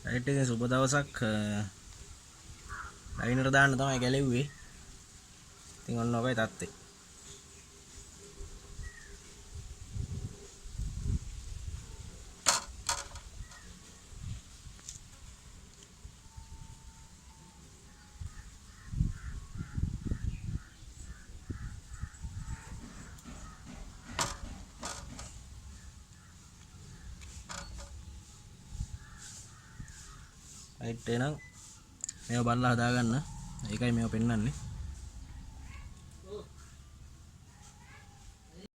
Right එකේ සුබ දවසක් ලයිනට දාන්න තමයි ගැලෙව්වේ. ඉතින් ඔන්න ඔකයි තත්ත්වේ. රයිට් එක නම් මේව බලලා හදාගන්න. ඒකයි මේව පෙන්වන්නේ.